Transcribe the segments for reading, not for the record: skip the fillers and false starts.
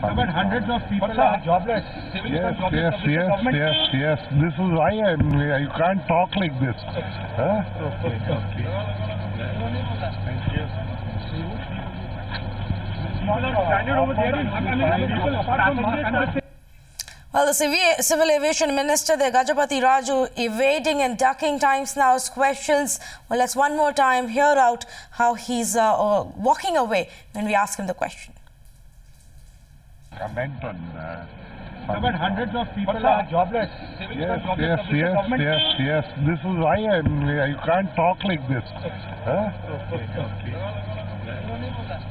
But hundreds of people are jobless. Yes. This is why you can't talk like this. Huh? Okay. Thank you. Well, the Civil Aviation Minister, the Gajapati Raju, evading and ducking Times Now's questions. Well, let's one more time hear out how he's walking away when we ask him the question. Comment on... But hundreds of people are jobless. Yes. This is why you can't talk like this. Huh? Okay.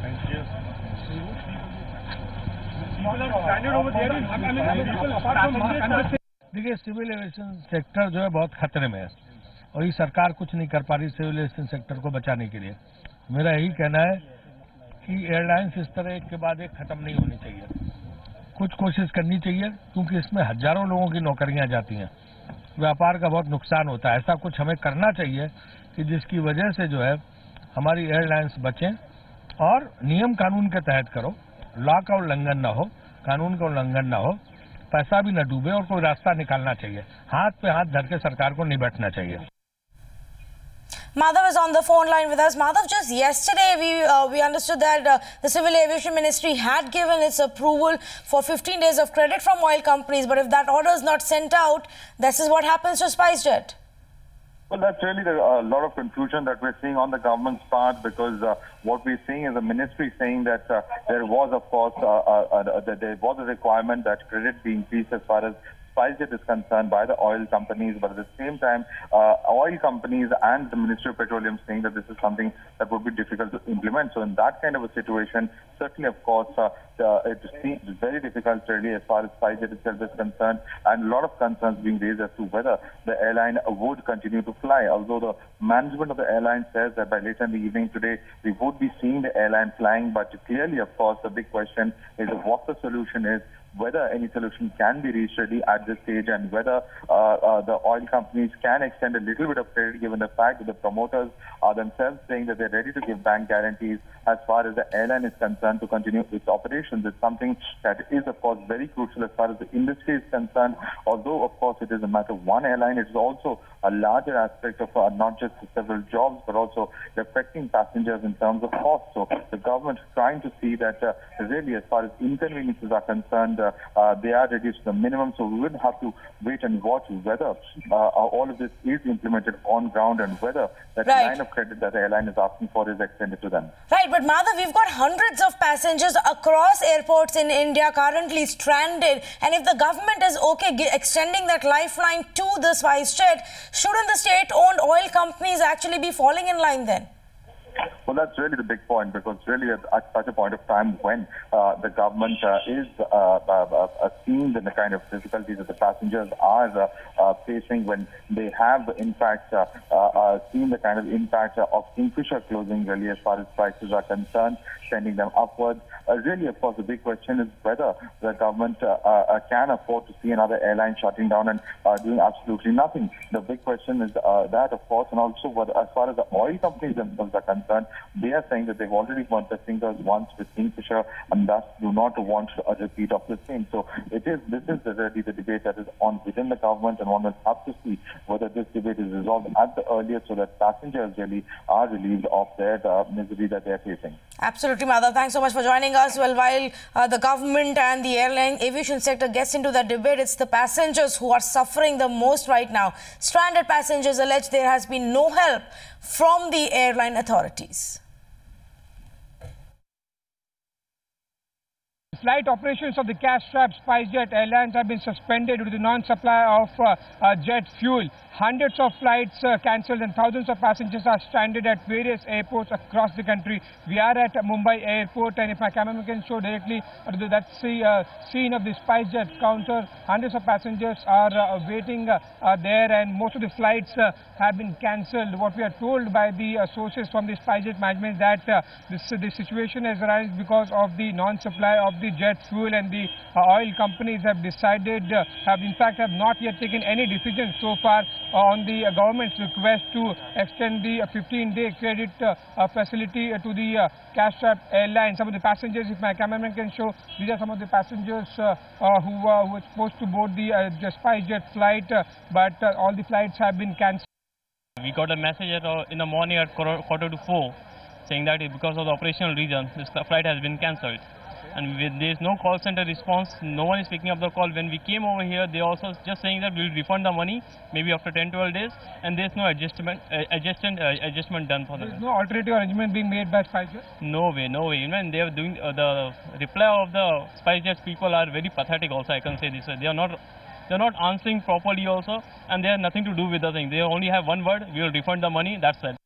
Thank you. देखिए, civil aviation sector जो है बहुत खतरे में है और ये सरकार कुछ नहीं कर पा रही सिविल एविएशन सेक्टर को बचाने के लिए। मेरा यही कहना है कि एयरलाइंस इस तरह एक के बाद एक खत्म नहीं होनी चाहिए, कुछ कोशिश करनी चाहिए क्योंकि इसमें हजारों लोगों की नौकरियां जाती हैं, व्यापार का बहुत नुकसान होता है। ऐसा कुछ हमें करना चाहिए कि जिसकी वजह से जो है हमारी एयरलाइंस बचें और नियम कानून के तहत करो, लॉ का उल्लंघन न हो, कानून का उल्लंघन न हो, पैसा भी न डूबे और कोई रास्ता निकालना चाहिए। हाथ पे हाथ धर के सरकार को नहीं बैठना चाहिए। Madhav is on the phone line with us. Madhav, just yesterday we understood that the Civil Aviation Ministry had given its approval for 15 days of credit from oil companies, but if that order is not sent out, this is what happens to SpiceJet. Well, that's really a lot of confusion that we're seeing on the government's part, because what we're seeing is the ministry saying that there was, of course, there was a requirement that credit be increased as far as SpiceJet is concerned by the oil companies, but at the same time, oil companies and the Ministry of Petroleum saying that this is something that would be difficult to implement. So in that kind of a situation, certainly, of course, it seems very difficult really as far as SpiceJet itself is concerned, and a lot of concerns being raised as to whether the airline would continue to fly. Although the management of the airline says that by later in the evening today, we would be seeing the airline flying, but clearly, of course, the big question is what the solution is, whether any solution can be reached really at this stage, and whether the oil companies can extend a little bit of credit, given the fact that the promoters are themselves saying that they're ready to give bank guarantees as far as the airline is concerned to continue its operations. It's something that is, of course, very crucial as far as the industry is concerned. Although, of course, it is a matter of one airline, it is also a larger aspect of not just several jobs, but also affecting passengers in terms of cost. So the government is trying to see that really, as far as inconveniences are concerned, they are reduced to the minimum. So we will have to wait and watch whether all of this is implemented on ground and whether that line of credit that the airline is asking for is extended to them. Right, but Madhav, we've got hundreds of passengers across airports in India currently stranded, and if the government is okay extending that lifeline to the SpiceJet, shouldn't the state-owned oil companies actually be falling in line then? Well, that's really the big point, because really at such a point of time when the government is seeing the kind of difficulties that the passengers are facing, when they have in fact seen the kind of impact of Kingfisher closing really as far as prices are concerned, sending them upwards. Really, of course, the big question is whether the government can afford to see another airline shutting down and doing absolutely nothing. The big question is that, of course, and also as far as the oil companies themselves are concerned, they are saying that they've already burnt their fingers once with Kingfisher and thus do not want a repeat of the same. So this is really the debate that is on within the government, and one will have to see whether this debate is resolved at the earliest so that passengers really are relieved of their misery that they are facing. Absolutely, Madhav. Thanks so much for joining us. Well, while the government and the airline aviation sector gets into that debate, it's the passengers who are suffering the most right now. Stranded passengers allege there has been no help from the airline authorities. Flight operations of the cash-strapped SpiceJet Airlines have been suspended due to the non-supply of jet fuel. Hundreds of flights cancelled and thousands of passengers are stranded at various airports across the country. We are at Mumbai airport, and if my cameraman can show directly, that's the scene of the SpiceJet counter. Hundreds of passengers are waiting there, and most of the flights have been cancelled. What we are told by the sources from the SpiceJet management is that this situation has arisen because of the non-supply of the jet fuel, and the oil companies have decided, have not yet taken any decision so far on the government's request to extend the 15-day credit facility to the cash-strapped airline. Some of the passengers, if my cameraman can show, these are some of the passengers who were supposed to board the SpiceJet flight, but all the flights have been cancelled. We got a message in the morning at 3:45 saying that because of the operational reason, this flight has been cancelled. And there is no call center response, no one is picking up the call. When we came over here, they also just saying that we'll refund the money maybe after 10-12 days, and there's no adjustment done for that. There is no alternative arrangement being made by SpiceJet? No way, no way. Even they are doing the reply of the SpiceJet people are very pathetic also, I can say this. They're not answering properly also, and they have nothing to do with the thing. They only have one word: we will refund the money, that's it.